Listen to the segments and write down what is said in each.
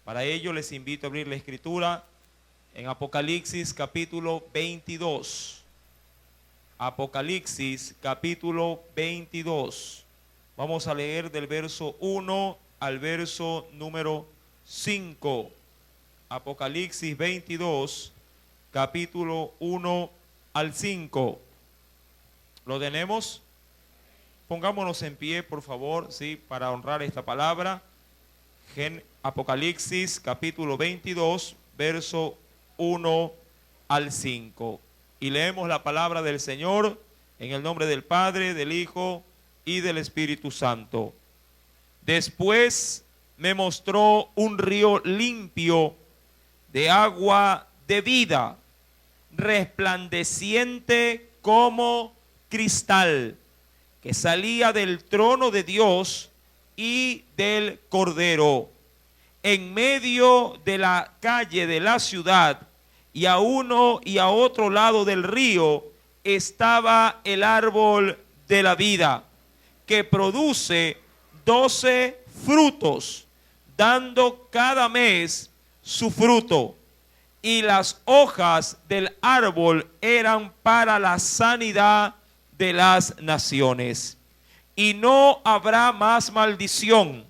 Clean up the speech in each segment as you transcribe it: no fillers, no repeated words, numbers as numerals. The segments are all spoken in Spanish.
Para ello les invito a abrir la escritura en Apocalipsis capítulo 22. Apocalipsis capítulo 22. Vamos a leer del verso 1 al verso número 5. Apocalipsis 22, capítulo 1 al 5. ¿Lo tenemos? Pongámonos en pie, por favor, ¿sí? Para honrar esta palabra. Apocalipsis capítulo 22, verso 1 al 5. Y leemos la palabra del Señor en el nombre del Padre, del Hijo y del Espíritu Santo. Después me mostró un río limpio de agua de vida, resplandeciente como cristal, que salía del trono de Dios y del Cordero. En medio de la calle de la ciudad, y a uno y a otro lado del río, estaba el árbol de la vida, que produce 12 frutos, dando cada mes su fruto. Y las hojas del árbol eran para la sanidad de las naciones. Y no habrá más maldición,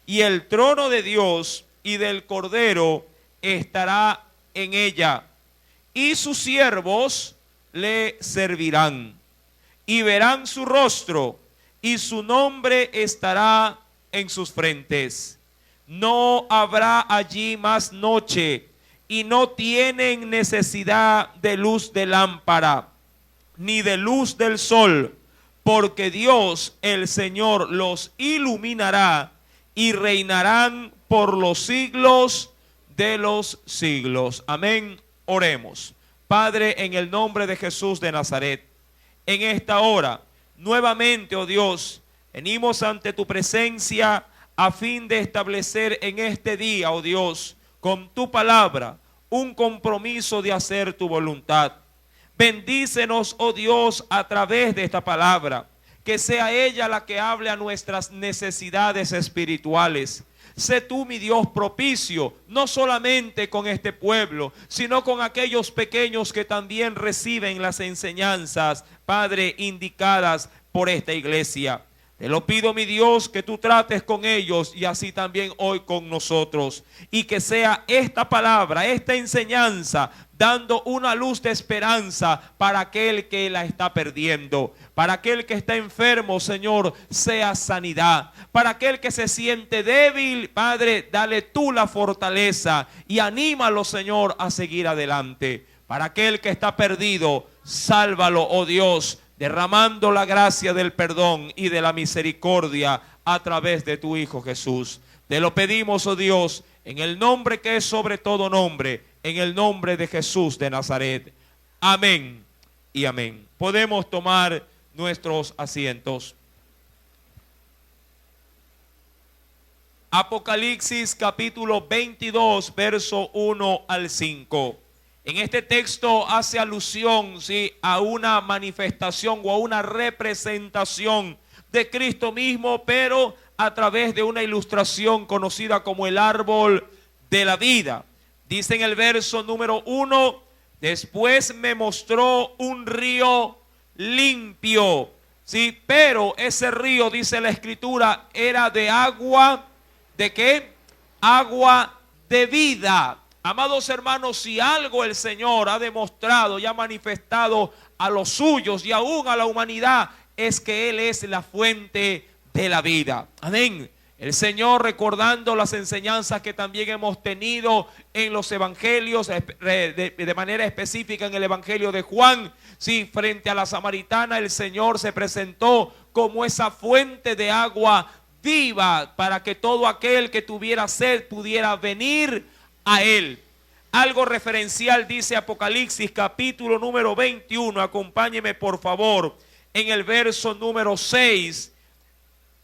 y el trono de Dios y del Cordero estará en ella, y sus siervos le servirán, y verán su rostro, y su nombre estará en sus frentes. No habrá allí más noche, y no tienen necesidad de luz de lámpara, ni de luz del sol, porque Dios el Señor los iluminará, y reinarán por los siglos de los siglos. Amén. Oremos. Padre, en el nombre de Jesús de Nazaret, en esta hora, nuevamente, oh Dios, venimos ante tu presencia a fin de establecer en este día, oh Dios, con tu palabra, un compromiso de hacer tu voluntad. Bendícenos, oh Dios, a través de esta palabra, que sea ella la que hable a nuestras necesidades espirituales. Sé tú, mi Dios, propicio, no solamente con este pueblo, sino con aquellos pequeños que también reciben las enseñanzas, Padre, indicadas por esta iglesia. Te lo pido, mi Dios, que tú trates con ellos y así también hoy con nosotros. Y que sea esta palabra, esta enseñanza, dando una luz de esperanza para aquel que la está perdiendo. Para aquel que está enfermo, Señor, sea sanidad. Para aquel que se siente débil, Padre, dale tú la fortaleza y anímalo, Señor, a seguir adelante. Para aquel que está perdido, sálvalo, oh Dios, derramando la gracia del perdón y de la misericordia a través de tu Hijo Jesús. Te lo pedimos, oh Dios, en el nombre que es sobre todo nombre, en el nombre de Jesús de Nazaret. Amén y amén. Podemos tomar nuestros asientos. Apocalipsis capítulo 22, verso 1 al 5. En este texto hace alusión, ¿sí?, a una manifestación o a una representación de Cristo mismo, pero a través de una ilustración conocida como el árbol de la vida. Dice en el verso número 1, después me mostró un río limpio, ¿sí? Pero ese río, dice la escritura, era de agua, ¿de qué? Agua de vida. Amados hermanos, si algo el Señor ha demostrado y ha manifestado a los suyos y aún a la humanidad, es que Él es la fuente de la vida. Amén. El Señor, recordando las enseñanzas que también hemos tenido en los evangelios, de manera específica en el evangelio de Juan, sí, frente a la samaritana, el Señor se presentó como esa fuente de agua viva para que todo aquel que tuviera sed pudiera venir a Él. Algo referencial dice Apocalipsis capítulo número 21, acompáñeme por favor, en el verso número 6.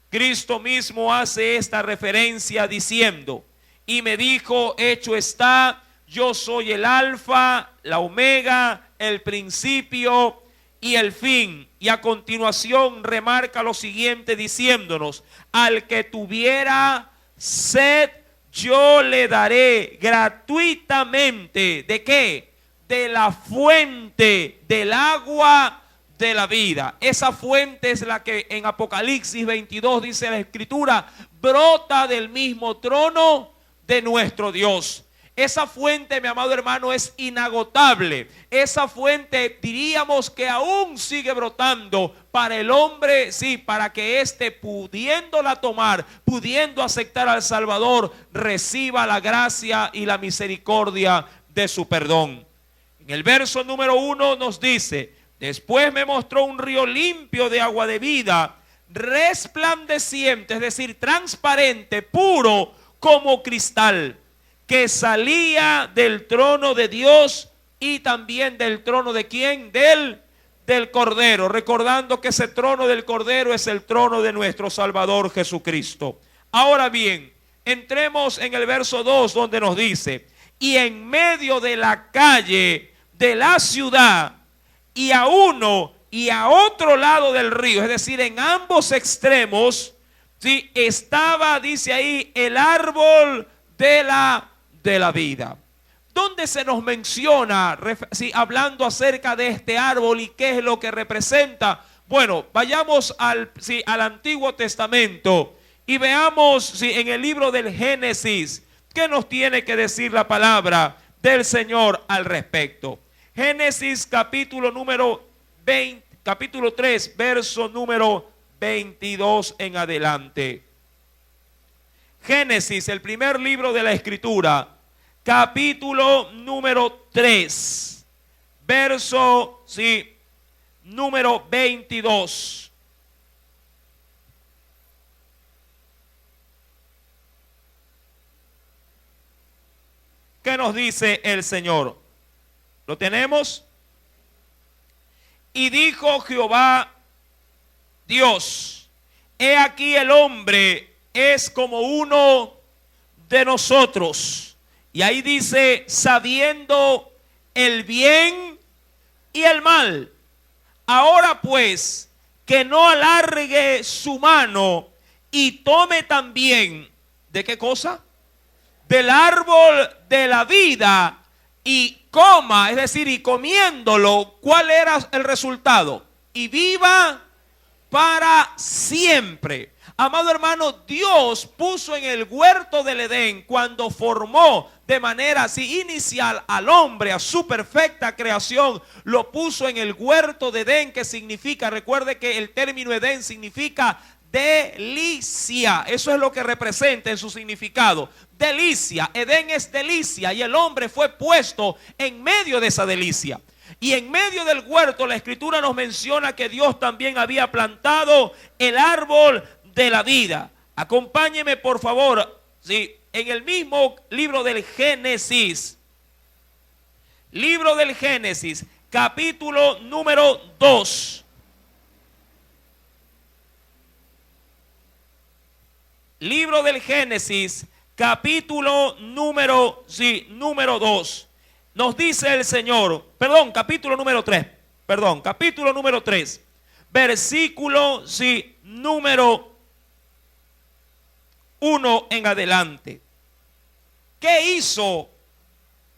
Cristo mismo hace esta referencia diciendo, y me dijo, hecho está, yo soy el alfa, la omega, el principio y el fin. Y a continuación remarca lo siguiente diciéndonos, al que tuviera sed, yo le daré gratuitamente, ¿de qué? De la fuente del agua de la vida. Esa fuente es la que en Apocalipsis 22 dice la Escritura, brota del mismo trono de nuestro Dios. Esa fuente, mi amado hermano, es inagotable. Esa fuente diríamos que aún sigue brotando para el hombre, sí, para que éste, pudiéndola tomar, pudiendo aceptar al Salvador, reciba la gracia y la misericordia de su perdón. En el verso número 1 nos dice, después me mostró un río limpio de agua de vida, resplandeciente, es decir, transparente, puro como cristal, que salía del trono de Dios y también del trono de ¿quién? Del Cordero, recordando que ese trono del Cordero es el trono de nuestro Salvador Jesucristo. Ahora bien, entremos en el verso 2 donde nos dice, y en medio de la calle de la ciudad y a uno y a otro lado del río, es decir, en ambos extremos, ¿sí? Estaba, dice ahí, el árbol de la vida. ¿Dónde se nos menciona, sí, hablando acerca de este árbol y qué es lo que representa? Bueno, vayamos al Antiguo Testamento y veamos, sí, en el libro del Génesis, qué nos tiene que decir la palabra del Señor al respecto. Génesis capítulo número 20, capítulo 3, verso número 22 en adelante. Génesis, el primer libro de la Escritura, capítulo número 3, verso, sí, número 22. ¿Qué nos dice el Señor? ¿Lo tenemos? Y dijo Jehová Dios, he aquí el hombre es como uno de nosotros. Y ahí dice, sabiendo el bien y el mal. Ahora pues, que no alargue su mano y tome también, ¿de qué cosa? Del árbol de la vida y coma, es decir, y comiéndolo, ¿cuál era el resultado? Y viva para siempre. Amado hermano, Dios puso en el huerto del Edén, cuando formó de manera así inicial al hombre, a su perfecta creación, lo puso en el huerto de Edén, que significa, recuerde que el término Edén significa delicia. Eso es lo que representa en su significado. Delicia. Edén es delicia y el hombre fue puesto en medio de esa delicia. Y en medio del huerto la Escritura nos menciona que Dios también había plantado el árbol de la vida. Acompáñeme por favor, ¿sí? En el mismo libro del Génesis. Libro del Génesis, capítulo número 2. Libro del Génesis, capítulo número 2. Nos dice el Señor, capítulo número 3, versículo número 1 en adelante. ¿Qué hizo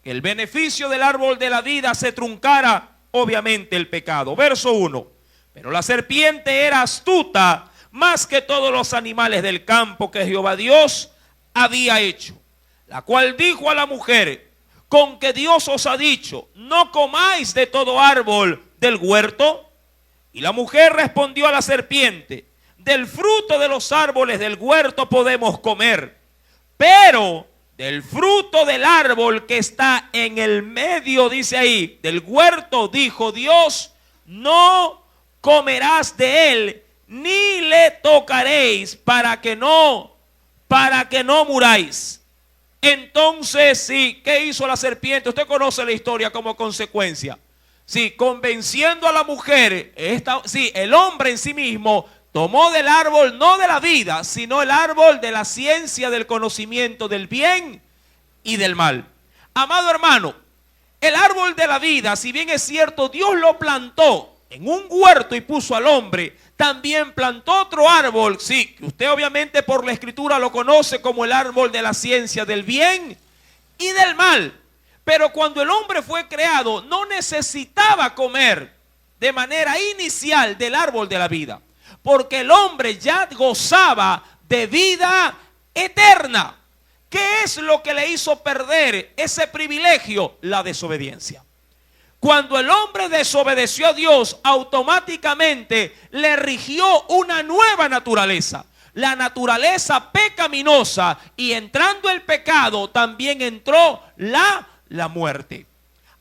que el beneficio del árbol de la vida se truncara? Obviamente el pecado. Verso 1. Pero la serpiente era astuta más que todos los animales del campo que Jehová Dios había hecho, la cual dijo a la mujer, con que Dios os ha dicho, no comáis de todo árbol del huerto. Y la mujer respondió a la serpiente, del fruto de los árboles del huerto podemos comer, pero del fruto del árbol que está en el medio, dice ahí, del huerto, dijo Dios, no comerás de él, ni le tocaréis para que no muráis. Entonces, sí, ¿qué hizo la serpiente? Usted conoce la historia como consecuencia. Sí, convenciendo a la mujer, el hombre en sí mismo tomó del árbol, no de la vida, sino el árbol de la ciencia del conocimiento del bien y del mal. Amado hermano, el árbol de la vida, si bien es cierto, Dios lo plantó, en un huerto y puso al hombre, también plantó otro árbol, sí, que usted obviamente por la escritura lo conoce como el árbol de la ciencia del bien y del mal. Pero cuando el hombre fue creado, no necesitaba comer de manera inicial del árbol de la vida, porque el hombre ya gozaba de vida eterna. ¿Qué es lo que le hizo perder ese privilegio? La desobediencia. Cuando el hombre desobedeció a Dios, automáticamente le rigió una nueva naturaleza, la naturaleza pecaminosa, y entrando el pecado también entró la muerte.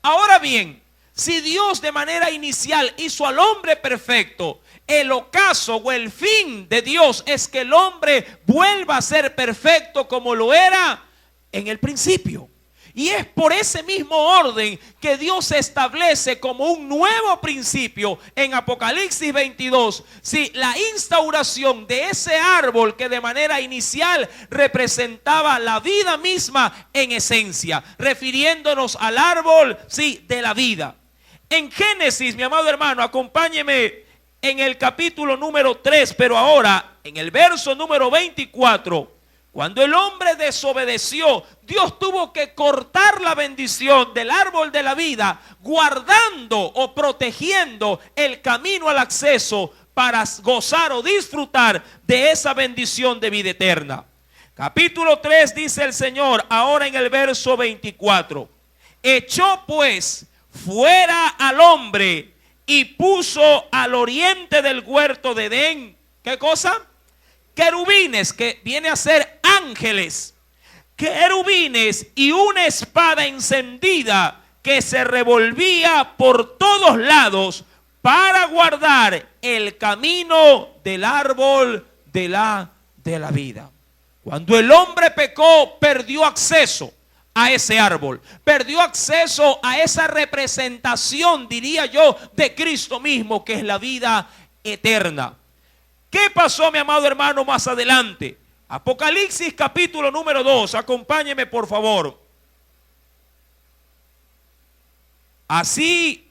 Ahora bien, si Dios de manera inicial hizo al hombre perfecto, el ocaso o el fin de Dios es que el hombre vuelva a ser perfecto como lo era en el principio. Y es por ese mismo orden que Dios establece como un nuevo principio en Apocalipsis 22. Sí, la instauración de ese árbol que de manera inicial representaba la vida misma en esencia, refiriéndonos al árbol, sí, de la vida. En Génesis, mi amado hermano, acompáñeme en el capítulo número 3, pero ahora en el verso número 24. Cuando el hombre desobedeció, Dios tuvo que cortar la bendición del árbol de la vida, guardando o protegiendo el camino al acceso para gozar o disfrutar de esa bendición de vida eterna. Capítulo 3 dice el Señor, ahora en el verso 24. Echó pues fuera al hombre y puso al oriente del huerto de Edén. ¿Qué cosa? Querubines, que viene a ser ángeles, querubines y una espada encendida que se revolvía por todos lados para guardar el camino del árbol de la vida. Cuando el hombre pecó, perdió acceso a ese árbol, perdió acceso a esa representación, diría yo, de Cristo mismo, que es la vida eterna. ¿Qué pasó, mi amado hermano, más adelante? Apocalipsis capítulo número 2, acompáñeme por favor. Así,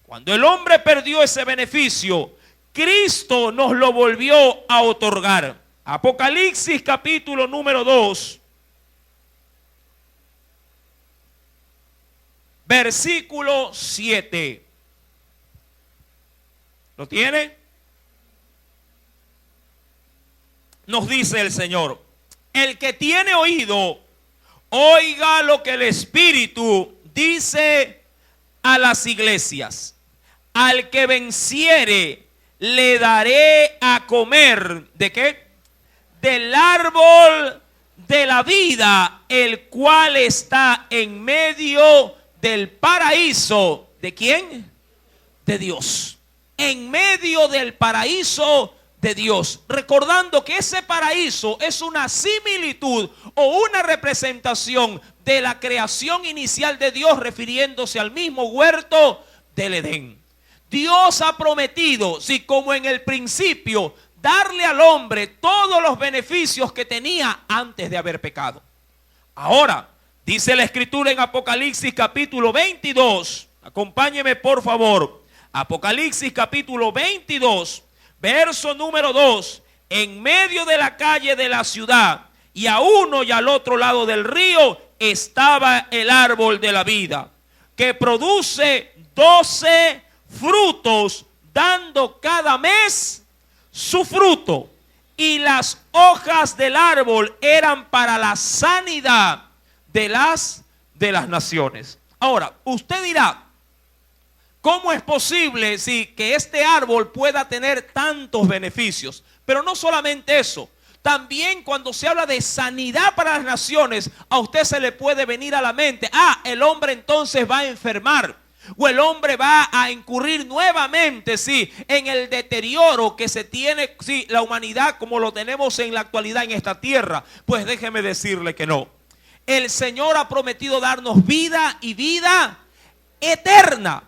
cuando el hombre perdió ese beneficio, Cristo nos lo volvió a otorgar. Apocalipsis capítulo número 2, versículo 7. ¿Lo tiene? Nos dice el Señor: el que tiene oído, oiga lo que el Espíritu dice a las iglesias. Al que venciere, le daré a comer, ¿de qué? Del árbol de la vida, el cual está en medio del paraíso. ¿De quién? De Dios. En medio del paraíso de Dios, recordando que ese paraíso es una similitud o una representación de la creación inicial de Dios, refiriéndose al mismo huerto del Edén. Dios ha prometido, sí, como en el principio, darle al hombre todos los beneficios que tenía antes de haber pecado. Ahora, dice la Escritura en Apocalipsis capítulo 22, acompáñeme por favor, Apocalipsis capítulo 22, verso número 2, en medio de la calle de la ciudad y a uno y al otro lado del río estaba el árbol de la vida, que produce 12 frutos, dando cada mes su fruto. Y las hojas del árbol eran para la sanidad de las naciones. Ahora, usted dirá, ¿cómo es posible que este árbol pueda tener tantos beneficios? Pero no solamente eso, también cuando se habla de sanidad para las naciones, a usted se le puede venir a la mente, el hombre entonces va a enfermar, o el hombre va a incurrir nuevamente, en el deterioro que se tiene, la humanidad como lo tenemos en la actualidad en esta tierra. Pues déjeme decirle que no. El Señor ha prometido darnos vida y vida eterna.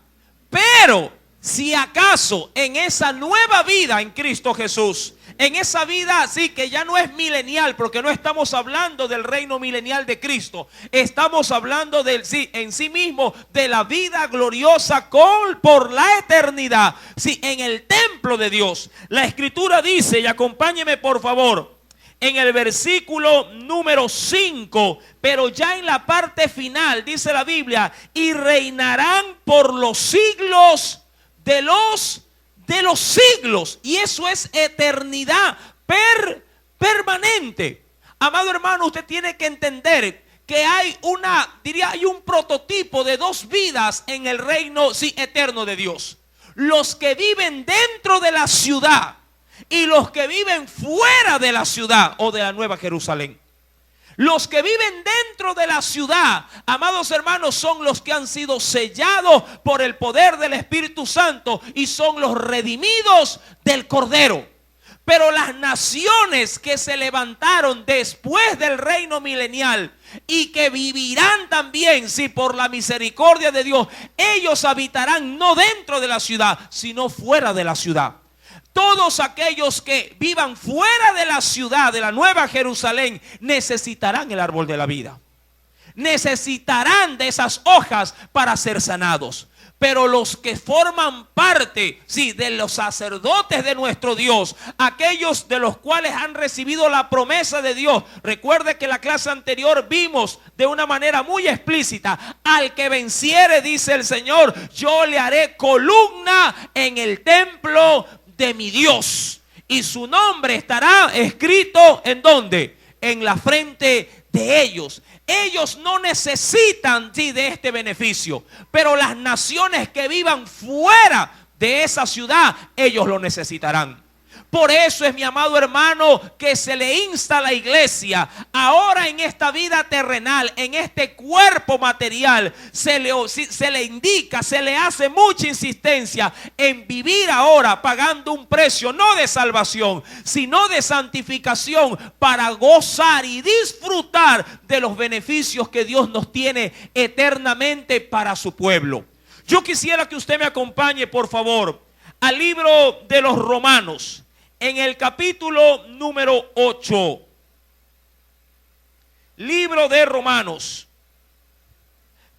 Pero Si acaso en esa nueva vida en Cristo Jesús, en esa vida así que ya no es milenial, porque no estamos hablando del reino milenial de Cristo, estamos hablando del sí, en sí mismo, de la vida gloriosa por la eternidad, sí, en el templo de Dios. La Escritura dice, y acompáñeme por favor, en el versículo número 5, pero ya en la parte final dice la Biblia, y reinarán por los siglos de los siglos. Y eso es eternidad permanente. Amado hermano, usted tiene que entender que hay hay un prototipo de dos vidas en el reino eterno de Dios. Los que viven dentro de la ciudad y los que viven fuera de la ciudad o de la Nueva Jerusalén. Los que viven dentro de la ciudad, amados hermanos, son los que han sido sellados por el poder del Espíritu Santo y son los redimidos del Cordero. Pero las naciones que se levantaron después del reino milenial y que vivirán también, por la misericordia de Dios, ellos habitarán no dentro de la ciudad, sino fuera de la ciudad. Todos aquellos que vivan fuera de la ciudad de la Nueva Jerusalén necesitarán el árbol de la vida. Necesitarán de esas hojas para ser sanados. Pero los que forman parte, de los sacerdotes de nuestro Dios, aquellos de los cuales han recibido la promesa de Dios. Recuerde que en la clase anterior vimos de una manera muy explícita, al que venciere, dice el Señor, yo le haré columna en el templo de mi Dios, y su nombre estará escrito ¿en dónde? En la frente de ellos. Ellos no necesitan de este beneficio, pero las naciones que vivan fuera de esa ciudad, ellos lo necesitarán. Por eso es, mi amado hermano, que se le insta a la iglesia ahora en esta vida terrenal, en este cuerpo material, se le indica, se le hace mucha insistencia en vivir ahora pagando un precio no de salvación, sino de santificación, para gozar y disfrutar de los beneficios que Dios nos tiene eternamente para su pueblo. Yo quisiera que usted me acompañe, por favor, al libro de los Romanos. En el capítulo número 8, libro de Romanos,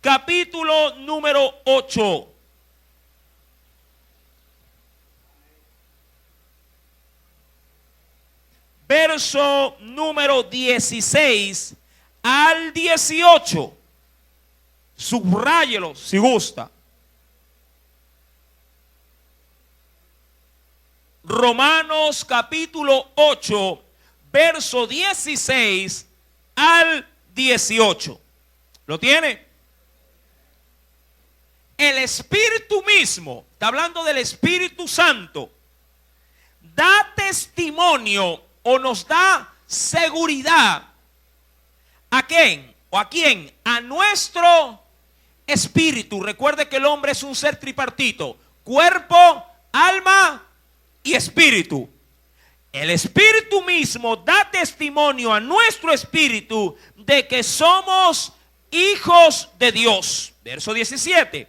capítulo número 8. Verso número 16 al 18. Subráyelo si gusta. Romanos capítulo 8, verso 16 al 18. ¿Lo tiene? El Espíritu mismo, está hablando del Espíritu Santo, da testimonio o nos da seguridad. ¿A quién? ¿O a quién? A nuestro espíritu. Recuerde que el hombre es un ser tripartito: cuerpo, alma y espíritu. El Espíritu mismo da testimonio a nuestro espíritu de que somos hijos de Dios. Verso 17.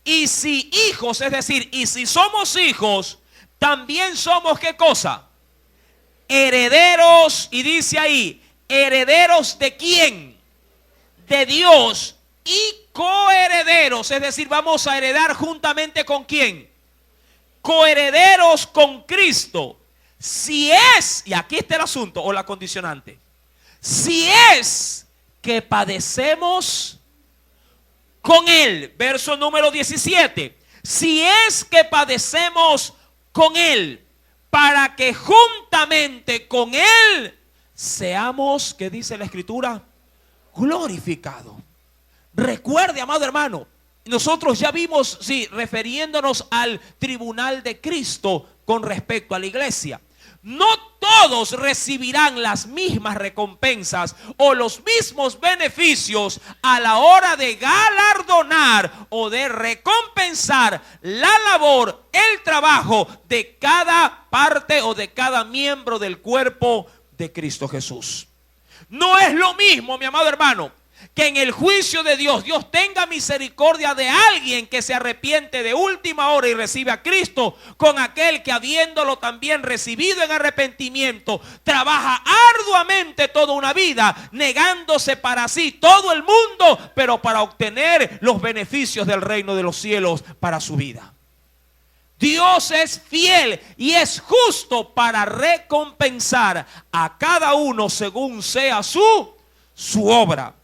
Y si hijos, es decir, y si somos hijos, también somos ¿qué cosa? Herederos. Y dice ahí, herederos ¿de quién? De Dios. Y coherederos, es decir, vamos a heredar juntamente ¿con quién? Coherederos con Cristo. Si es, y aquí está el asunto o la condicionante, si es que padecemos con Él. Verso número 17. Si es que padecemos con Él, para que juntamente con Él seamos, ¿qué dice la Escritura? Glorificados. Recuerde, amado hermano, nosotros ya vimos, refiriéndonos al tribunal de Cristo con respecto a la iglesia. No todos recibirán las mismas recompensas o los mismos beneficios a la hora de galardonar o de recompensar la labor, el trabajo de cada parte o de cada miembro del cuerpo de Cristo Jesús. No es lo mismo, mi amado hermano, que en el juicio de Dios, Dios tenga misericordia de alguien que se arrepiente de última hora y recibe a Cristo, con aquel que habiéndolo también recibido en arrepentimiento, trabaja arduamente toda una vida, negándose para sí todo el mundo, pero para obtener los beneficios del reino de los cielos para su vida. Dios es fiel y es justo para recompensar a cada uno según sea su obra.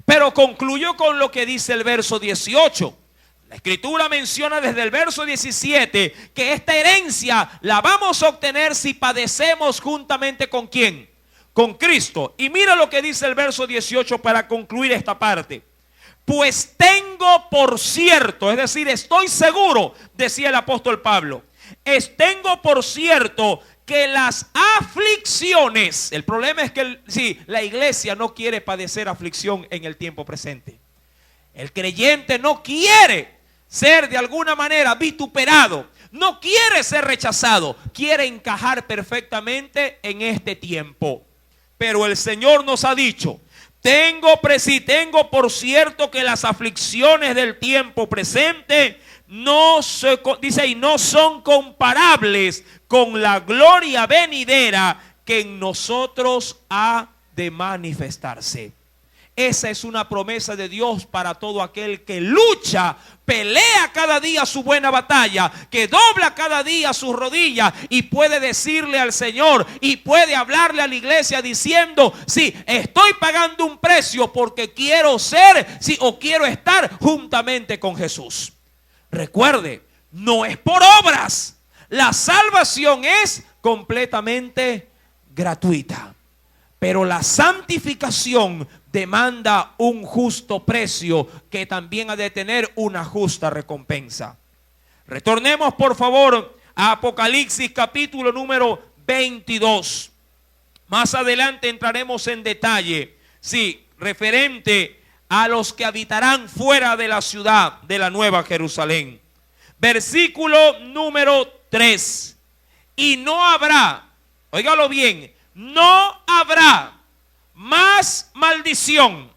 Pero concluyó con lo que dice el verso 18. La Escritura menciona desde el verso 17 que esta herencia la vamos a obtener si padecemos juntamente ¿con quién? Con Cristo. Y mira lo que dice el verso 18 para concluir esta parte. Pues tengo por cierto, es decir, estoy seguro, decía el apóstol Pablo, tengo por cierto que las aflicciones, el problema es que la iglesia no quiere padecer aflicción en el tiempo presente. El creyente no quiere ser de alguna manera vituperado, no quiere ser rechazado, quiere encajar perfectamente en este tiempo. Pero el Señor nos ha dicho, tengo por cierto que las aflicciones del tiempo presente no son comparables con la gloria venidera que en nosotros ha de manifestarse. Esa es una promesa de Dios para todo aquel que lucha, pelea cada día su buena batalla, que dobla cada día sus rodillas y puede decirle al Señor y puede hablarle a la iglesia diciendo, sí, estoy pagando un precio porque quiero ser, sí, o quiero estar juntamente con Jesús. Recuerde, no es por obras. La salvación es completamente gratuita. Pero la santificación demanda un justo precio que también ha de tener una justa recompensa. Retornemos por favor a Apocalipsis capítulo número 22. Más adelante entraremos en detalle, sí, referente a los que habitarán fuera de la ciudad de la Nueva Jerusalén. Versículo número 3. Y no habrá, óigalo bien, no habrá más maldición.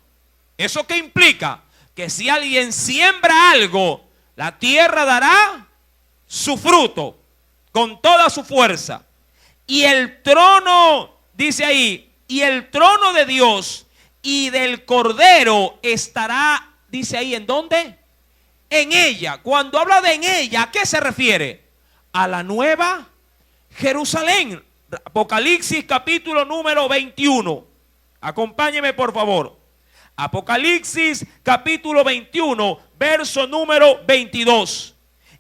¿Eso qué implica? Que si alguien siembra algo, la tierra dará su fruto con toda su fuerza. Y el trono, dice ahí, y el trono de Dios y del Cordero estará, dice ahí, ¿en dónde? En ella. Cuando habla de en ella, ¿a qué se refiere? A la Nueva Jerusalén. Apocalipsis capítulo número 21. Acompáñeme por favor. Apocalipsis capítulo 21, verso número 22.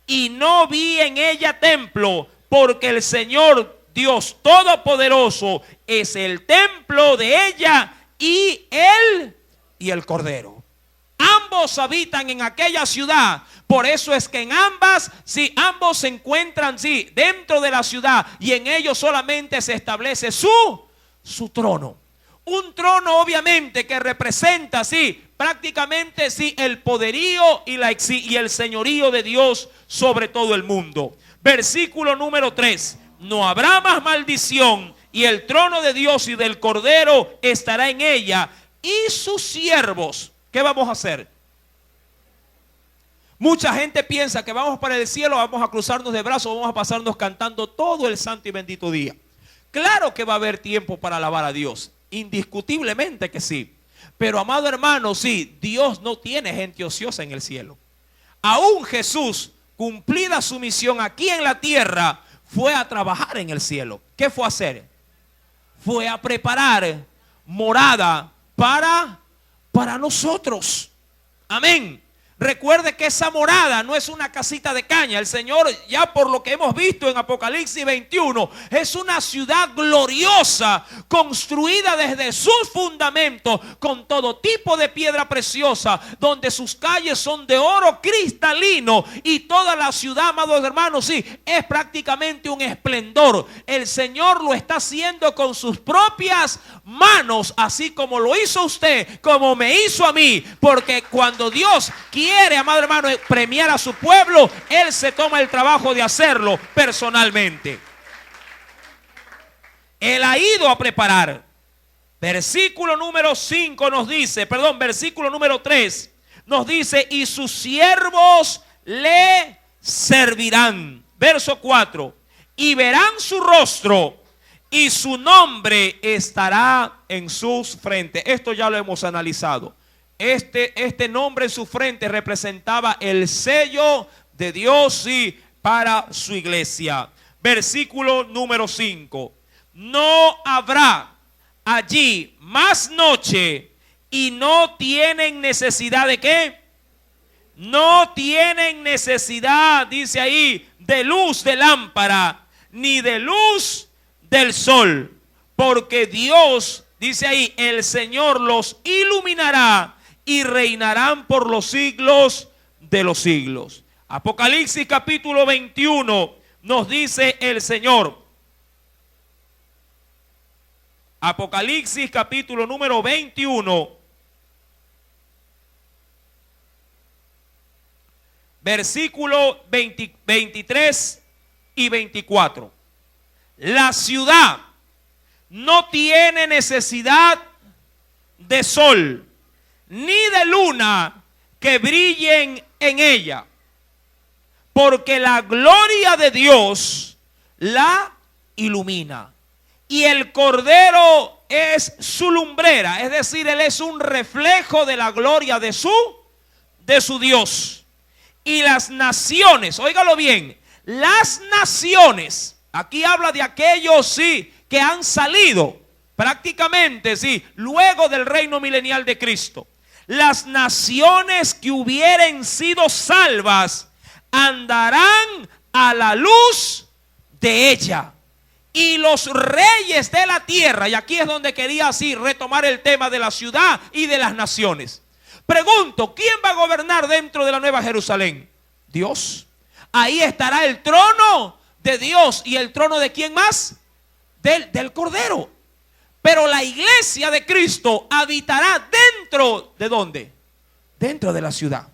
Y no vi en ella templo, porque el Señor Dios Todopoderoso es el templo de ella y el Cordero. Ambos habitan en aquella ciudad. Por eso es que en ambas, ambos se encuentran, dentro de la ciudad, y en ellos solamente se establece su trono. Un trono obviamente que representa, prácticamente, el poderío y el señorío de Dios sobre todo el mundo. Versículo número 3. No habrá más maldición, y el trono de Dios y del Cordero estará en ella, y sus siervos. ¿Qué vamos a hacer? Mucha gente piensa que vamos para el cielo, vamos a cruzarnos de brazos, vamos a pasarnos cantando todo el santo y bendito día. Claro que va a haber tiempo para alabar a Dios, indiscutiblemente que sí. Pero amado hermano, Dios no tiene gente ociosa en el cielo. Aún Jesús, cumplida su misión aquí en la tierra, fue a trabajar en el cielo. ¿Qué fue a hacer? Fue a preparar morada para nosotros. Amén. Recuerde que esa morada no es una casita de caña. El Señor, ya por lo que hemos visto en Apocalipsis 21, es una ciudad gloriosa, construida desde sus fundamentos, con todo tipo de piedra preciosa, donde sus calles son de oro cristalino, y toda la ciudad, amados hermanos, es prácticamente un esplendor. El Señor lo está haciendo con sus propias manos, así como lo hizo usted, como me hizo a mí, porque cuando Dios quiere, amado hermano, premiar a su pueblo, Él se toma el trabajo de hacerlo personalmente. Él ha ido a preparar. Versículo número 5 nos dice, perdón, versículo número 3 nos dice, y sus siervos le servirán. Verso 4, y verán su rostro y su nombre estará en sus frentes. Esto ya lo hemos analizado. Este nombre en su frente representaba el sello de Dios y para su iglesia. Versículo número 5. No habrá allí más noche y no tienen necesidad de ¿qué? No tienen necesidad, dice ahí, de luz de lámpara, ni de luz del sol, porque Dios, dice ahí, el Señor los iluminará y reinarán por los siglos de los siglos. Apocalipsis capítulo 21 nos dice el Señor. Apocalipsis capítulo número 21, versículo 23 y 24. La ciudad no tiene necesidad de sol ni de luna que brillen en ella, porque la gloria de Dios la ilumina. Y el Cordero es su lumbrera, es decir, Él es un reflejo de la gloria de su Dios. Y las naciones, óigalo bien, las naciones, aquí habla de aquellos, sí, que han salido prácticamente, sí, luego del reino milenial de Cristo. Las naciones que hubieren sido salvas andarán a la luz de ella. Y los reyes de la tierra, y aquí es donde quería así retomar el tema de la ciudad y de las naciones. Pregunto, ¿quién va a gobernar dentro de la Nueva Jerusalén? Dios. Ahí estará el trono de Dios. ¿Y el trono de quién más? Del Cordero. Pero la iglesia de Cristo habitará dentro ¿de dónde? Dentro de la ciudad.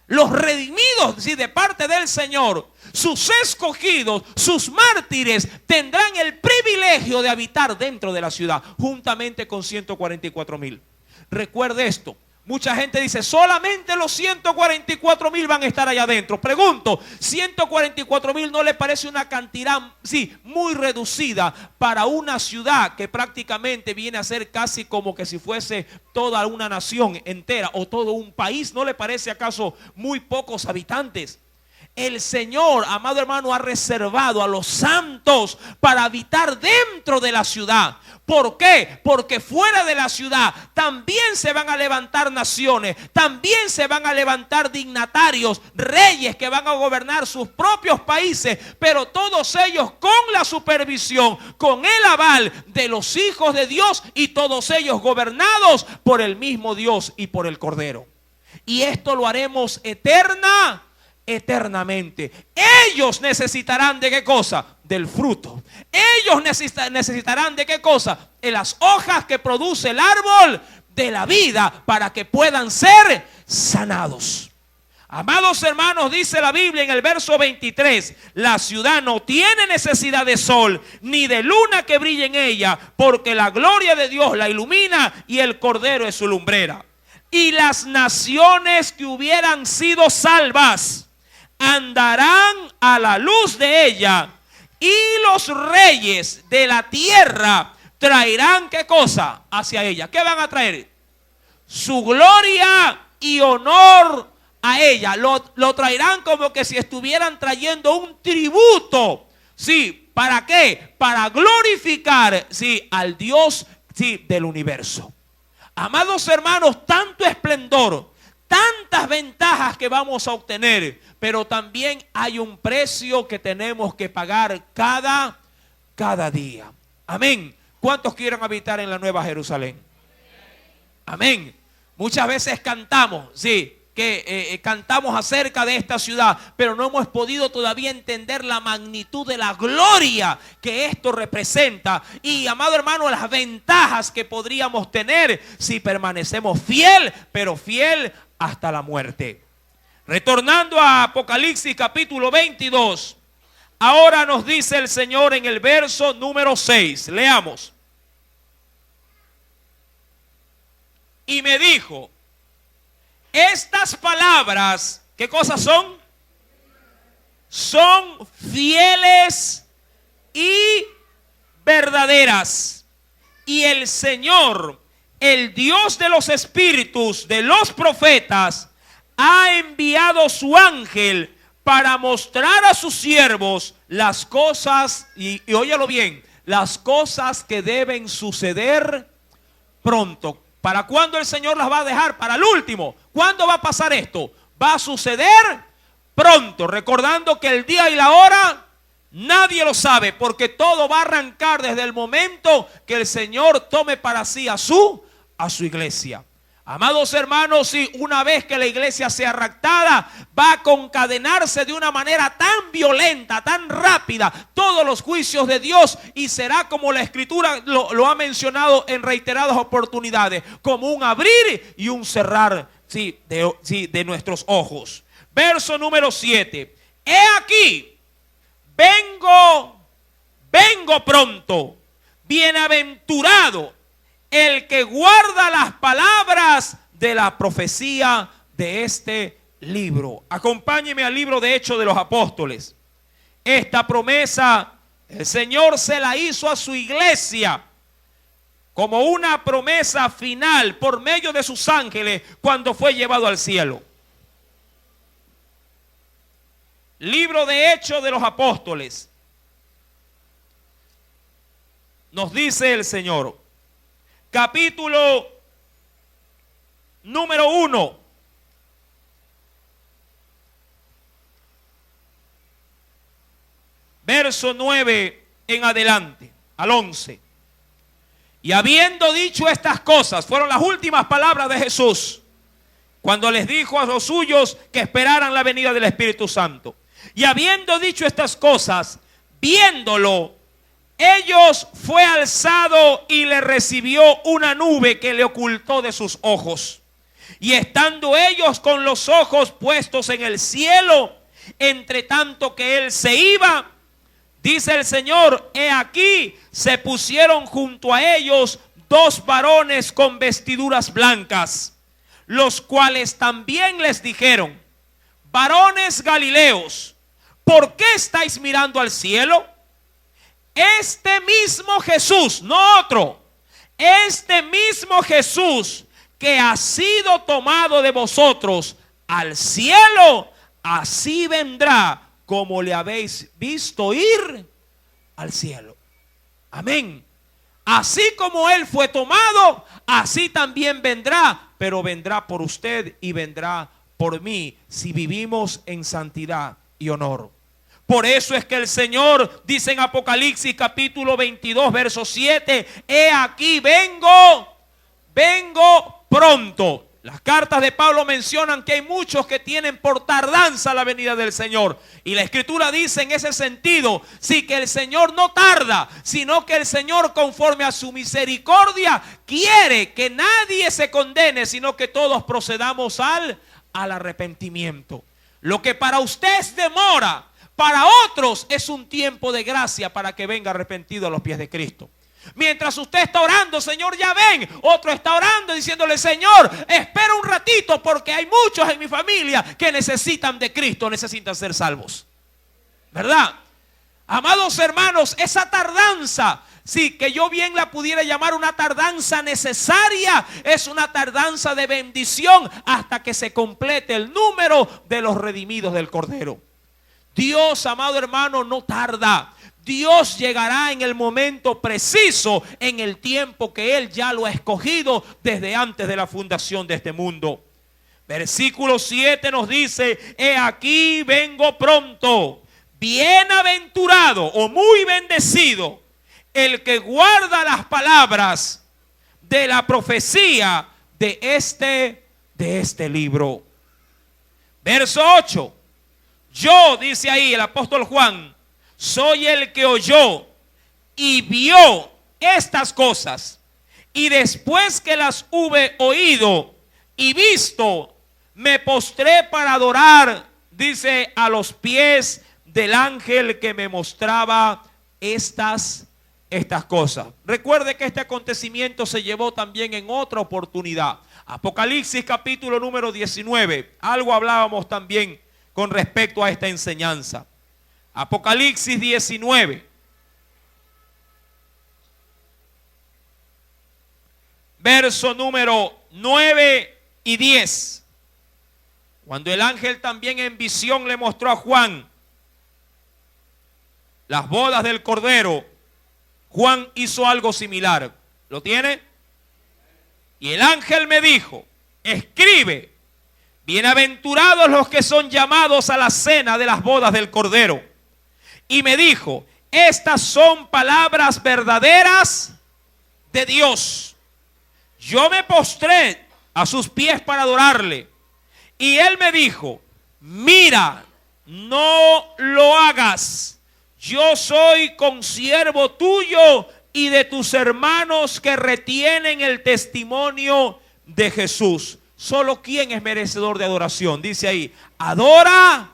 Los redimidos, sí, de parte del Señor, sus escogidos, sus mártires, tendrán el privilegio de habitar dentro de la ciudad, juntamente con 144,000. Recuerde esto. Mucha gente dice, solamente los 144,000 van a estar allá adentro. Pregunto, 144,000 ¿no le parece una cantidad, sí, muy reducida para una ciudad que prácticamente viene a ser casi como que si fuese toda una nación entera o todo un país? ¿No le parece acaso muy pocos habitantes? El Señor, amado hermano, ha reservado a los santos para habitar dentro de la ciudad. ¿Por qué? Porque fuera de la ciudad también se van a levantar naciones, también se van a levantar dignatarios, reyes que van a gobernar sus propios países, pero todos ellos con la supervisión, con el aval de los hijos de Dios, y todos ellos gobernados por el mismo Dios y por el Cordero. Y esto lo haremos eternamente. Ellos necesitarán ¿de qué cosa? Del fruto. Ellos necesitarán ¿de qué cosa? De las hojas que produce el árbol de la vida, para que puedan ser sanados. Amados hermanos, dice la Biblia en el verso 23, la ciudad no tiene necesidad de sol ni de luna que brille en ella, porque la gloria de Dios la ilumina y el Cordero es su lumbrera. Y las naciones que hubieran sido salvas andarán a la luz de ella, y los reyes de la tierra traerán ¿qué cosa? Hacia ella. ¿Qué van a traer? Su gloria y honor a ella. Lo traerán como que si estuvieran trayendo un tributo. ¿Sí? ¿Para qué? Para glorificar, sí, al Dios, sí, del universo. Amados hermanos, tanto esplendor, tantas ventajas que vamos a obtener, pero también hay un precio que tenemos que pagar cada día. Amén. ¿Cuántos quieren habitar en la Nueva Jerusalén? Amén. Muchas veces cantamos, sí, que cantamos acerca de esta ciudad, pero no hemos podido todavía entender la magnitud de la gloria que esto representa. Y, amado hermano, las ventajas que podríamos tener si permanecemos fiel, pero fiel hasta la muerte. Retornando a Apocalipsis capítulo 22, ahora nos dice el Señor en el verso número 6. Leamos. y me dijo, estas palabras, ¿qué cosas son? Son fieles y verdaderas. Y el Señor, el Dios de los espíritus de los profetas, ha enviado su ángel para mostrar a sus siervos las cosas, y óyalo bien, las cosas que deben suceder pronto. ¿Para cuándo el Señor las va a dejar? Para el último. ¿Cuándo va a pasar esto? Va a suceder pronto, recordando que el día y la hora nadie lo sabe, porque todo va a arrancar desde el momento que el Señor tome para sí a su iglesia. Amados hermanos, si una vez que la iglesia sea raptada, va a concadenarse de una manera tan violenta, tan rápida, todos los juicios de Dios, y será como la Escritura lo ha mencionado en reiteradas oportunidades, como un abrir y un cerrar de nuestros ojos. Verso número 7. He aquí, vengo pronto. Bienaventurado el que guarda las palabras de la profecía de este libro. Acompáñeme al libro de Hechos de los Apóstoles. Esta promesa el Señor se la hizo a su iglesia como una promesa final por medio de sus ángeles cuando fue llevado al cielo. Libro de Hechos de los Apóstoles. Nos dice el Señor, capítulo número 1. Verso 9 en adelante, al 11. Y habiendo dicho estas cosas, fueron las últimas palabras de Jesús, cuando les dijo a los suyos que esperaran la venida del Espíritu Santo. Y habiendo dicho estas cosas, viéndolo, ellos fue alzado y le recibió una nube que le ocultó de sus ojos. Y estando ellos con los ojos puestos en el cielo, entre tanto que él se iba, dice el Señor, he aquí se pusieron junto a ellos dos varones con vestiduras blancas, los cuales también les dijeron, varones galileos, ¿por qué estáis mirando al cielo? Este mismo Jesús, no otro, este mismo Jesús que ha sido tomado de vosotros al cielo, así vendrá como le habéis visto ir al cielo. Amén. Así como él fue tomado, así también vendrá, pero vendrá por usted y vendrá por mí si vivimos en santidad y honor. Por eso es que el Señor dice en Apocalipsis capítulo 22 verso 7, he aquí vengo pronto. Las cartas de Pablo mencionan que hay muchos que tienen por tardanza la venida del Señor. Y la Escritura dice en ese sentido, sí, que el Señor no tarda, sino que el Señor, conforme a su misericordia, quiere que nadie se condene, sino que todos procedamos al arrepentimiento. Lo que para usted es demora, para otros es un tiempo de gracia para que venga arrepentido a los pies de Cristo. Mientras usted está orando, Señor, ya ven, otro está orando diciéndole, Señor, espera un ratito porque hay muchos en mi familia que necesitan de Cristo, necesitan ser salvos. ¿Verdad? Amados hermanos, esa tardanza, sí, que yo bien la pudiera llamar una tardanza necesaria, es una tardanza de bendición hasta que se complete el número de los redimidos del Cordero. Dios, amado hermano, no tarda. Dios llegará en el momento preciso, en el tiempo que Él ya lo ha escogido desde antes de la fundación de este mundo. Versículo 7 nos dice, he aquí vengo pronto, bienaventurado o muy bendecido el que guarda las palabras de la profecía de este libro. Verso 8, yo, dice ahí el apóstol Juan, soy el que oyó y vio estas cosas, y después que las hube oído y visto, me postré para adorar, dice, a los pies del ángel que me mostraba estas cosas. Recuerde que este acontecimiento se llevó también en otra oportunidad. Apocalipsis capítulo número 19. Algo hablábamos también con respecto a esta enseñanza. Apocalipsis 19. Verso número 9 y 10. Cuando el ángel también en visión le mostró a Juan las bodas del Cordero, Juan hizo algo similar. ¿Lo tiene? Y el ángel me dijo, escribe, bienaventurados los que son llamados a la cena de las bodas del Cordero. Y me dijo, estas son palabras verdaderas de Dios. Yo me postré a sus pies para adorarle. Y él me dijo, mira, no lo hagas. Yo soy consiervo tuyo y de tus hermanos que retienen el testimonio de Jesús. Solo quien es merecedor de adoración. Dice ahí, adora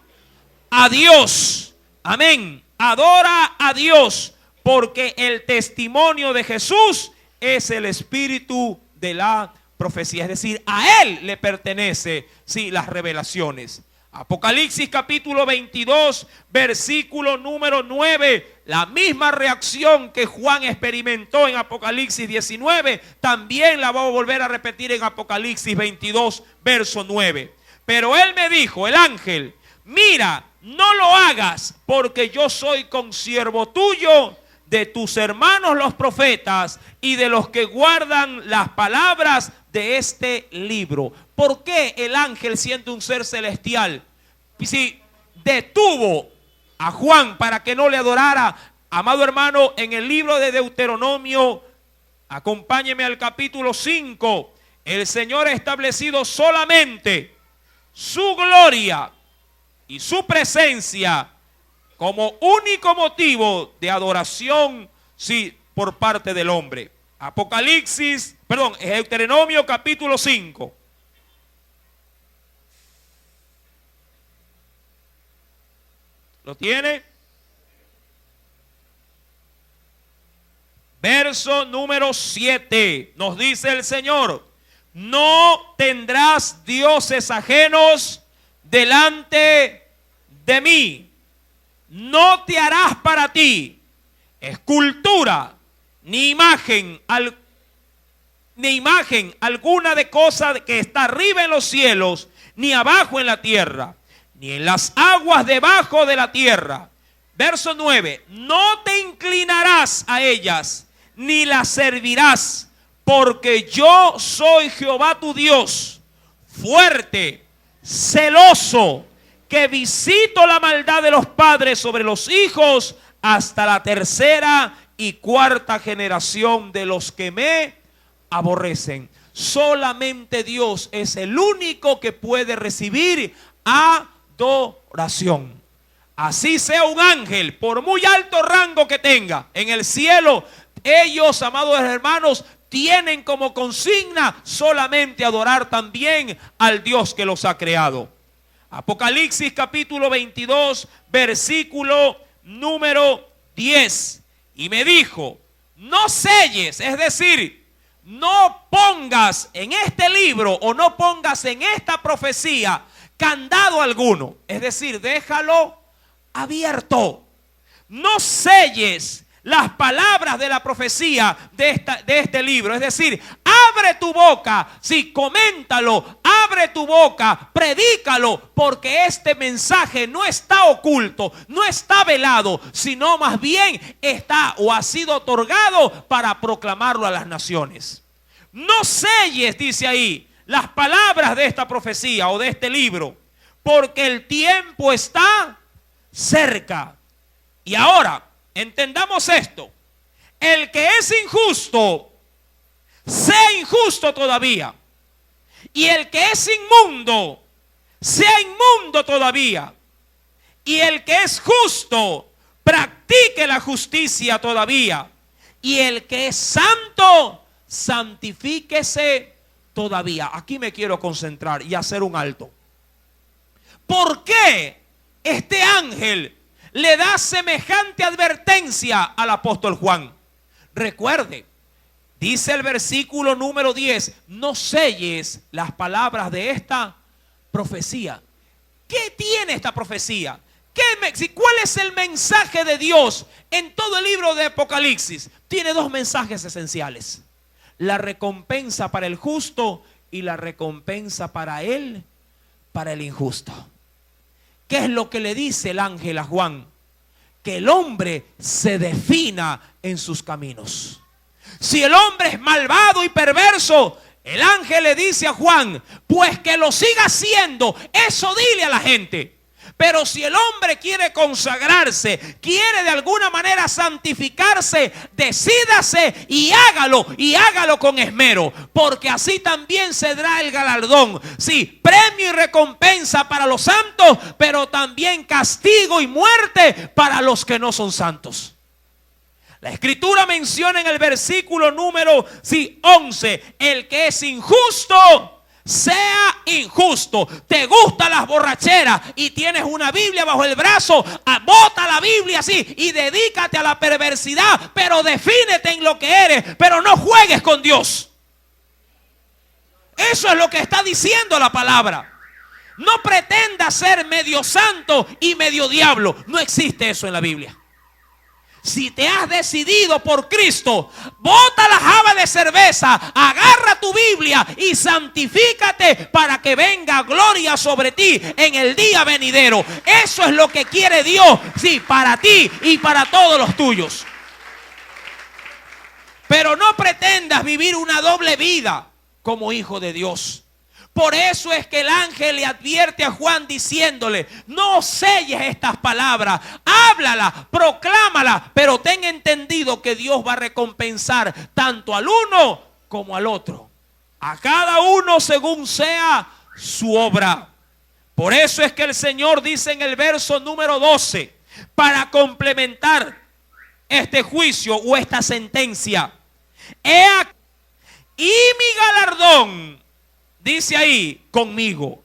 a Dios. Amén. Adora a Dios, porque el testimonio de Jesús es el espíritu de la profecía. Es decir, a Él le pertenece, sí, las revelaciones. Apocalipsis capítulo 22, versículo número 9. La misma reacción que Juan experimentó en Apocalipsis 19, también la va a volver a repetir en Apocalipsis 22, verso 9. Pero él me dijo, el ángel, mira, no lo hagas, porque yo soy consiervo tuyo, de tus hermanos los profetas y de los que guardan las palabras de este libro. ¿Por qué el ángel, siendo un ser celestial, si detuvo a Juan para que no le adorara? Amado hermano, en el libro de Deuteronomio, acompáñeme al capítulo 5, el Señor ha establecido solamente su gloria y su presencia como único motivo de adoración, sí, por parte del hombre. Deuteronomio capítulo 5. ¿Lo tiene? Verso número 7. Nos dice el Señor, no tendrás dioses ajenos delante de mí. No te harás para ti escultura, ni imagen alguna de cosa que está arriba en los cielos, ni abajo en la tierra, ni en las aguas debajo de la tierra. Verso 9. No te inclinarás a ellas, ni las servirás, porque yo soy Jehová tu Dios, fuerte, celoso, que visito la maldad de los padres sobre los hijos hasta la tercera y cuarta generación de los que me aborrecen. Solamente Dios es el único que puede recibir adoración. Así sea un ángel, por muy alto rango que tenga en el cielo, ellos, amados hermanos, tienen como consigna solamente adorar también al Dios que los ha creado. Apocalipsis capítulo 22, versículo número 10. Y me dijo, no selles, es decir, no pongas en este libro o no pongas en esta profecía candado alguno. Es decir, déjalo abierto. No selles las palabras de la profecía de este libro. Es decir, abre tu boca, sí, coméntalo, abre tu boca, predícalo, porque este mensaje no está oculto, no está velado, sino más bien está o ha sido otorgado para proclamarlo a las naciones. No selles, dice ahí, las palabras de esta profecía o de este libro, porque el tiempo está cerca. Y ahora, entendamos esto. El que es injusto, sea injusto todavía. Y el que es inmundo, sea inmundo todavía. Y el que es justo, practique la justicia todavía. Y el que es santo, santifíquese todavía. Aquí me quiero concentrar y hacer un alto. ¿Por qué este ángel le da semejante advertencia al apóstol Juan? Recuerde, Dice el versículo número 10, no selles las palabras de esta profecía. ¿Qué tiene esta profecía? ¿Cuál es el mensaje de Dios en todo el libro de Apocalipsis? Tiene dos mensajes esenciales: la recompensa para el justo y la recompensa para el injusto. ¿Qué es lo que le dice el ángel a Juan? Que el hombre se defina en sus caminos. Si el hombre es malvado y perverso, el ángel le dice a Juan, pues que lo siga haciendo. Eso dile a la gente. Pero si el hombre quiere consagrarse, quiere de alguna manera santificarse, decídase y hágalo con esmero, porque así también se dará el galardón. Sí, premio y recompensa para los santos, pero también castigo y muerte para los que no son santos. La escritura menciona en el versículo número 11, el que es injusto, sea injusto. Te gustan las borracheras y tienes una Biblia bajo el brazo, bota la Biblia así y dedícate a la perversidad, pero defínete en lo que eres, pero no juegues con Dios. Eso es lo que está diciendo la palabra. No pretendas ser medio santo y medio diablo. No existe eso en la Biblia. Si te has decidido por Cristo, bota la java de cerveza, agarra tu Biblia y santifícate para que venga gloria sobre ti en el día venidero. Eso es lo que quiere Dios, sí, para ti y para todos los tuyos. Pero no pretendas vivir una doble vida como hijo de Dios. Por eso es que el ángel le advierte a Juan diciéndole, no selles estas palabras, háblalas, proclámalas, pero ten entendido que Dios va a recompensar tanto al uno como al otro, a cada uno según sea su obra. Por eso es que el Señor dice en el verso número 12, para complementar este juicio o esta sentencia, he aquí, y mi galardón, dice ahí, conmigo,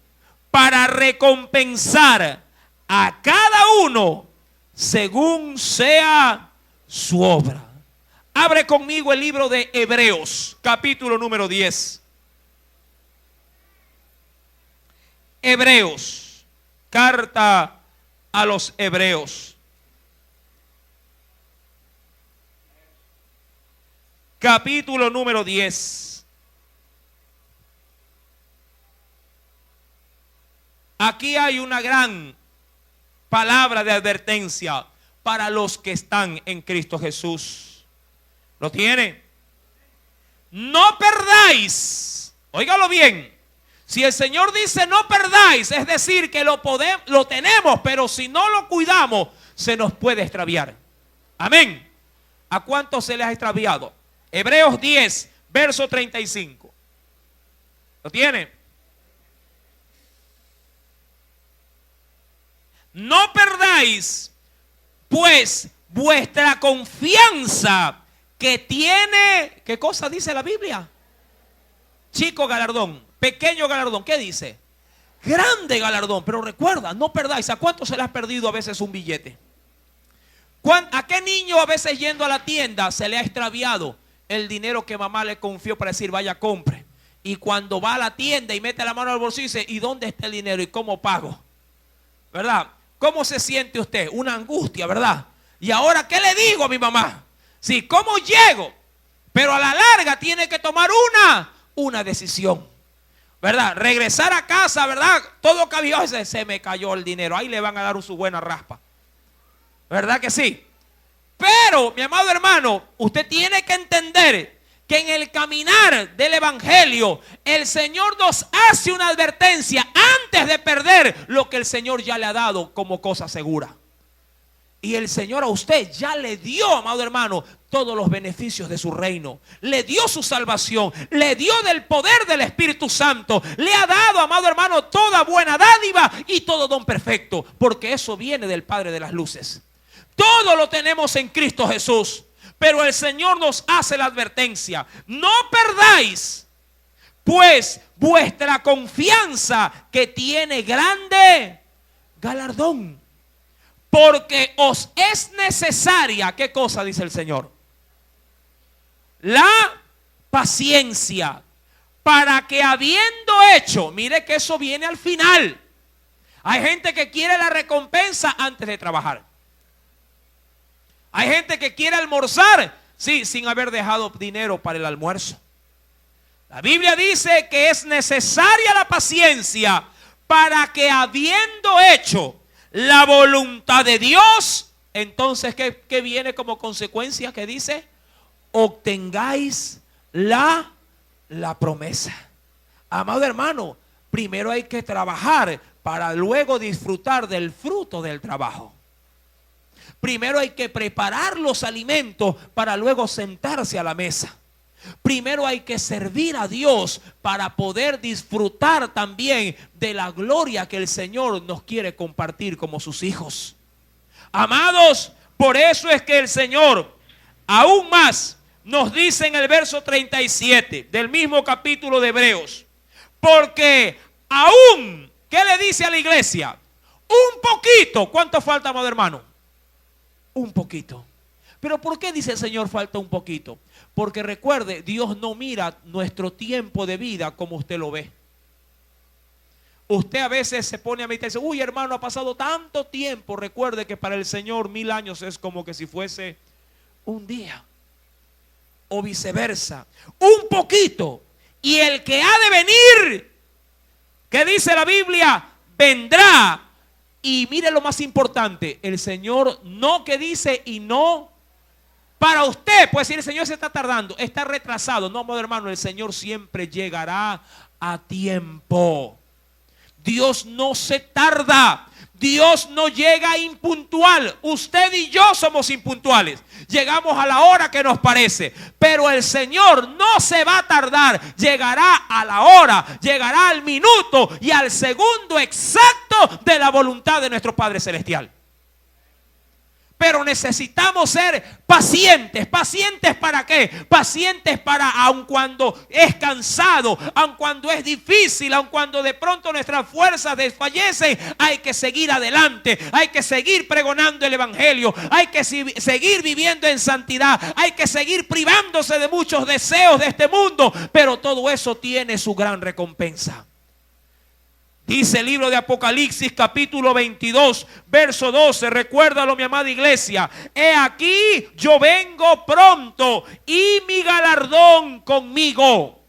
para recompensar a cada uno según sea su obra. Abre conmigo el libro de Hebreos, capítulo número 10. Hebreos, carta a los Hebreos. Capítulo número 10. Aquí hay una gran palabra de advertencia para los que están en Cristo Jesús. ¿Lo tiene? No perdáis. Óigalo bien. Si el Señor dice no perdáis, es decir que lo tenemos, pero si no lo cuidamos, se nos puede extraviar. Amén. ¿A cuántos se les ha extraviado? Hebreos 10, verso 35. ¿Lo tiene? No perdáis, pues, vuestra confianza que tiene, ¿qué cosa dice la Biblia? Chico galardón, pequeño galardón, ¿qué dice? Grande galardón, pero recuerda, no perdáis. ¿A cuánto se le ha perdido a veces un billete? ¿A qué niño a veces yendo a la tienda se le ha extraviado el dinero que mamá le confió para decir vaya compre? Y cuando va a la tienda y mete la mano al bolsillo y dice, ¿y dónde está el dinero y cómo pago? ¿Verdad? ¿Cómo se siente usted? Una angustia, ¿verdad? Y ahora, ¿qué le digo a mi mamá? Sí, ¿cómo llego? Pero a la larga tiene que tomar una decisión, ¿verdad? Regresar a casa, ¿verdad? Todo cabizbajo, se me cayó el dinero. Ahí le van a dar su buena raspa. ¿Verdad que sí? Pero, mi amado hermano, usted tiene que entender que en el caminar del evangelio el Señor nos hace una advertencia antes de perder lo que el Señor ya le ha dado como cosa segura. Y el Señor a usted ya le dio, amado hermano, todos los beneficios de su reino. Le dio su salvación, le dio del poder del Espíritu Santo. Le ha dado, amado hermano, toda buena dádiva y todo don perfecto, porque eso viene del Padre de las luces. Todo lo tenemos en Cristo Jesús. Pero el Señor nos hace la advertencia, no perdáis pues vuestra confianza que tiene grande galardón, porque os es necesaria, ¿qué cosa dice el Señor? La paciencia, para que habiendo hecho, mire que eso viene al final. Hay gente que quiere la recompensa antes de trabajar. Hay gente que quiere almorzar, sí, sin haber dejado dinero para el almuerzo. La Biblia dice que es necesaria la paciencia para que habiendo hecho la voluntad de Dios, entonces ¿qué viene como consecuencia? Que dice, obtengáis la promesa. Amado hermano, primero hay que trabajar para luego disfrutar del fruto del trabajo. Primero hay que preparar los alimentos para luego sentarse a la mesa. Primero hay que servir a Dios para poder disfrutar también de la gloria que el Señor nos quiere compartir como sus hijos. Amados, por eso es que el Señor aún más nos dice en el verso 37 del mismo capítulo de Hebreos, porque aún, ¿qué le dice a la iglesia? Un poquito. ¿Cuánto falta, amado hermano? Un poquito. Pero ¿por qué dice el Señor falta un poquito? Porque recuerde, Dios no mira nuestro tiempo de vida como usted lo ve. Usted a veces se pone a meditar y dice, uy hermano, ha pasado tanto tiempo. Recuerde que para el Señor 1000 años es como que si fuese un día. O viceversa. Un poquito. Y el que ha de venir, ¿qué dice la Biblia? Vendrá. Y mire lo más importante, el Señor no que dice y no para usted, puede decir el Señor se está tardando, está retrasado. No, amado hermano, el Señor siempre llegará a tiempo. Dios no se tarda. Dios no llega impuntual. Usted y yo somos impuntuales. Llegamos a la hora que nos parece. Pero el Señor no se va a tardar. Llegará a la hora, llegará al minuto y al segundo exacto de la voluntad de nuestro Padre Celestial. Pero necesitamos ser pacientes. ¿Pacientes para qué? Pacientes para, aun cuando es cansado, aun cuando es difícil, aun cuando de pronto nuestras fuerzas desfallecen, hay que seguir adelante, hay que seguir pregonando el evangelio, hay que seguir viviendo en santidad, hay que seguir privándose de muchos deseos de este mundo, pero todo eso tiene su gran recompensa. Dice el libro de Apocalipsis capítulo 22 verso 12, recuérdalo mi amada iglesia, he aquí yo vengo pronto y mi galardón conmigo.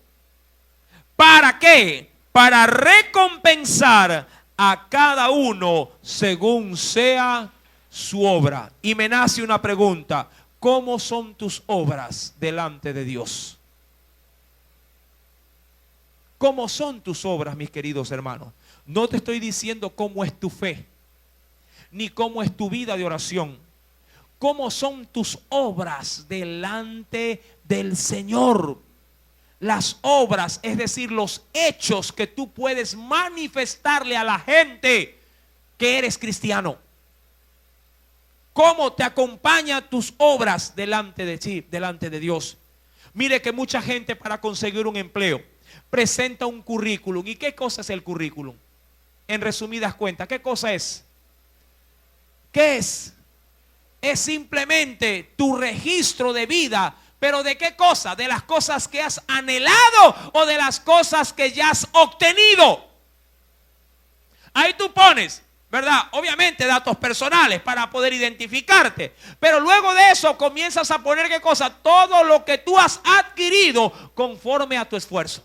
¿Para qué? Para recompensar a cada uno según sea su obra. Y me nace una pregunta, ¿cómo son tus obras delante de Dios? ¿Cómo son tus obras, mis queridos hermanos? No te estoy diciendo cómo es tu fe, ni cómo es tu vida de oración. ¿Cómo son tus obras delante del Señor? Las obras, es decir, los hechos que tú puedes manifestarle a la gente que eres cristiano. ¿Cómo te acompañan tus obras delante de ti, delante de Dios? Mire que mucha gente para conseguir un empleo presenta un currículum. ¿Y qué cosa es el currículum? En resumidas cuentas, ¿qué cosa es? ¿Qué es? Es simplemente tu registro de vida. ¿Pero de qué cosa? ¿De las cosas que has anhelado o de las cosas que ya has obtenido? Ahí tú pones, ¿verdad? Obviamente datos personales para poder identificarte. Pero luego de eso comienzas a poner ¿qué cosa? Todo lo que tú has adquirido conforme a tu esfuerzo.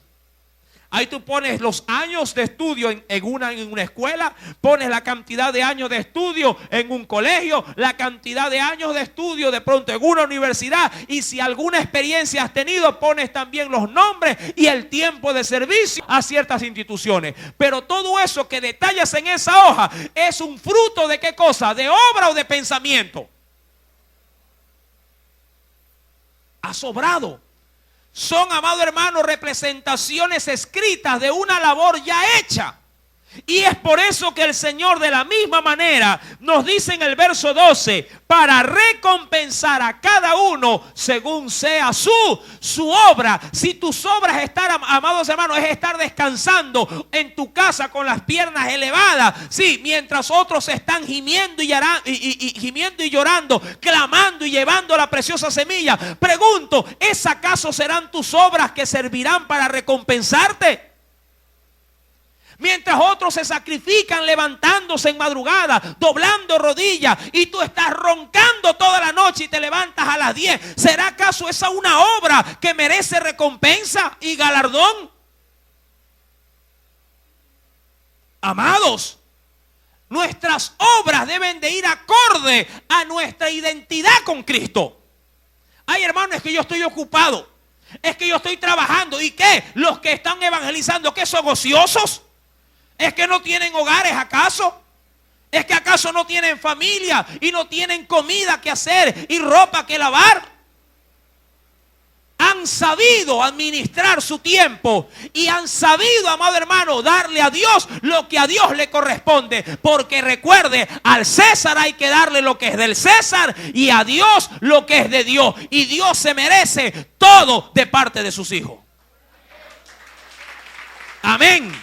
Ahí tú pones los años de estudio en una escuela, pones la cantidad de años de estudio en un colegio, la cantidad de años de estudio de pronto en una universidad, y si alguna experiencia has tenido, pones también los nombres y el tiempo de servicio a ciertas instituciones. Pero todo eso que detallas en esa hoja es un fruto de ¿qué cosa? ¿De obra o de pensamiento? Has obrado. Son, amado hermano, representaciones escritas de una labor ya hecha. Y es por eso que el Señor de la misma manera nos dice en el verso 12, para recompensar a cada uno según sea su obra. Si tus obras estar, amados hermanos, es estar descansando en tu casa con las piernas elevadas, sí, mientras otros están gimiendo y llorando, clamando y llevando la preciosa semilla, pregunto, ¿es acaso serán tus obras que servirán para recompensarte? Mientras otros se sacrifican levantándose en madrugada, doblando rodillas, y tú estás roncando toda la noche y te levantas a las 10. ¿Será acaso esa una obra que merece recompensa y galardón? Amados, nuestras obras deben de ir acorde a nuestra identidad con Cristo. Ay, hermano, es que yo estoy ocupado, es que yo estoy trabajando. ¿Y qué? Los que están evangelizando, ¿qué son ociosos? ¿Es que no tienen hogares acaso? ¿Es que acaso no tienen familia y no tienen comida que hacer y ropa que lavar? Han sabido administrar su tiempo y han sabido, amado hermano, darle a Dios lo que a Dios le corresponde. Porque recuerde, al César hay que darle lo que es del César y a Dios lo que es de Dios. Y Dios se merece todo de parte de sus hijos. Amén.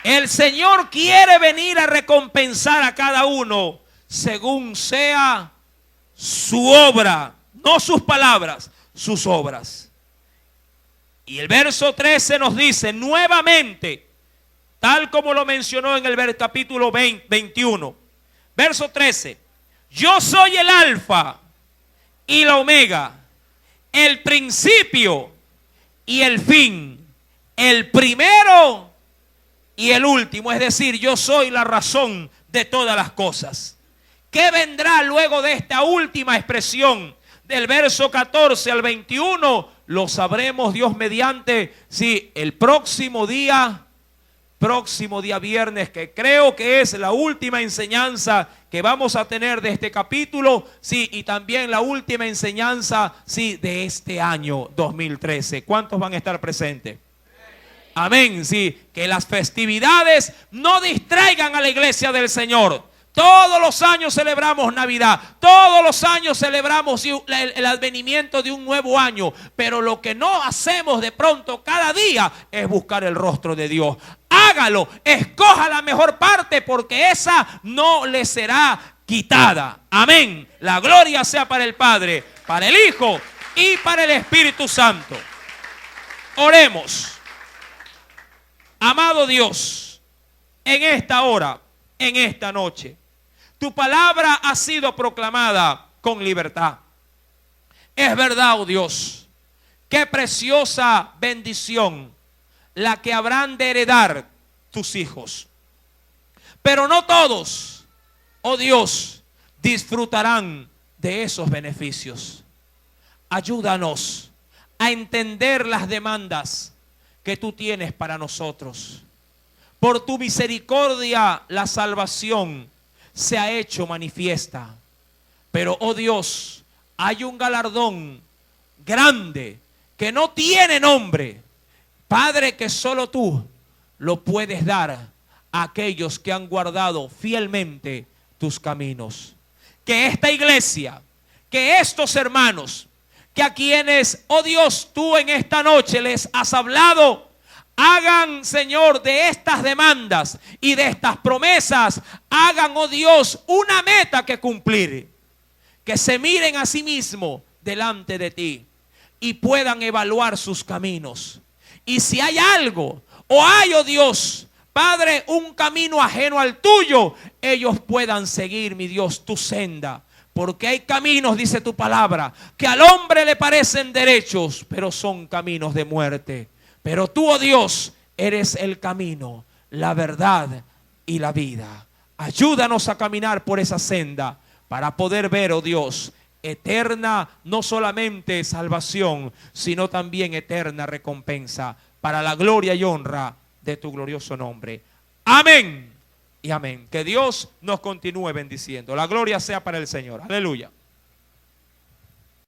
El Señor quiere venir a recompensar a cada uno según sea su obra, no sus palabras, sus obras. Y el verso 13 nos dice nuevamente, tal como lo mencionó en el capítulo 21, verso 13, yo soy el alfa y la omega, el principio y el fin, el primero y el último, es decir, yo soy la razón de todas las cosas. ¿Qué vendrá luego de esta última expresión del verso 14 al 21? Lo sabremos Dios mediante, sí, el próximo día viernes, que creo que es la última enseñanza que vamos a tener de este capítulo, sí, y también la última enseñanza, sí, de este año 2013. ¿Cuántos van a estar presentes? Amén, sí, que las festividades no distraigan a la iglesia del Señor. Todos los años celebramos Navidad, todos los años celebramos el advenimiento de un nuevo año, pero lo que no hacemos de pronto cada día es buscar el rostro de Dios. Hágalo, escoja la mejor parte, porque esa no le será quitada. Amén. La gloria sea para el Padre, para el Hijo y para el Espíritu Santo. Oremos. Amado Dios, en esta hora, en esta noche, tu palabra ha sido proclamada con libertad. Es verdad, oh Dios, qué preciosa bendición la que habrán de heredar tus hijos. Pero no todos, oh Dios, disfrutarán de esos beneficios. Ayúdanos a entender las demandas que tú tienes para nosotros. Por tu misericordia la salvación se ha hecho manifiesta. Pero, oh Dios, hay un galardón grande que no tiene nombre, Padre, que solo tú lo puedes dar a aquellos que han guardado fielmente tus caminos. Que esta iglesia, que estos hermanos, que a quienes, oh Dios, tú en esta noche les has hablado, hagan, Señor, de estas demandas y de estas promesas, hagan, oh Dios, una meta que cumplir. Que se miren a sí mismos delante de ti y puedan evaluar sus caminos. Y si hay algo, o hay, oh Dios, Padre, un camino ajeno al tuyo, ellos puedan seguir, mi Dios, tu senda. Porque hay caminos, dice tu palabra, que al hombre le parecen derechos, pero son caminos de muerte. Pero tú, oh Dios, eres el camino, la verdad y la vida. Ayúdanos a caminar por esa senda para poder ver, oh Dios, eterna, no solamente salvación, sino también eterna recompensa para la gloria y honra de tu glorioso nombre. Amén y amén. Que Dios nos continúe bendiciendo. La gloria sea para el Señor. Aleluya.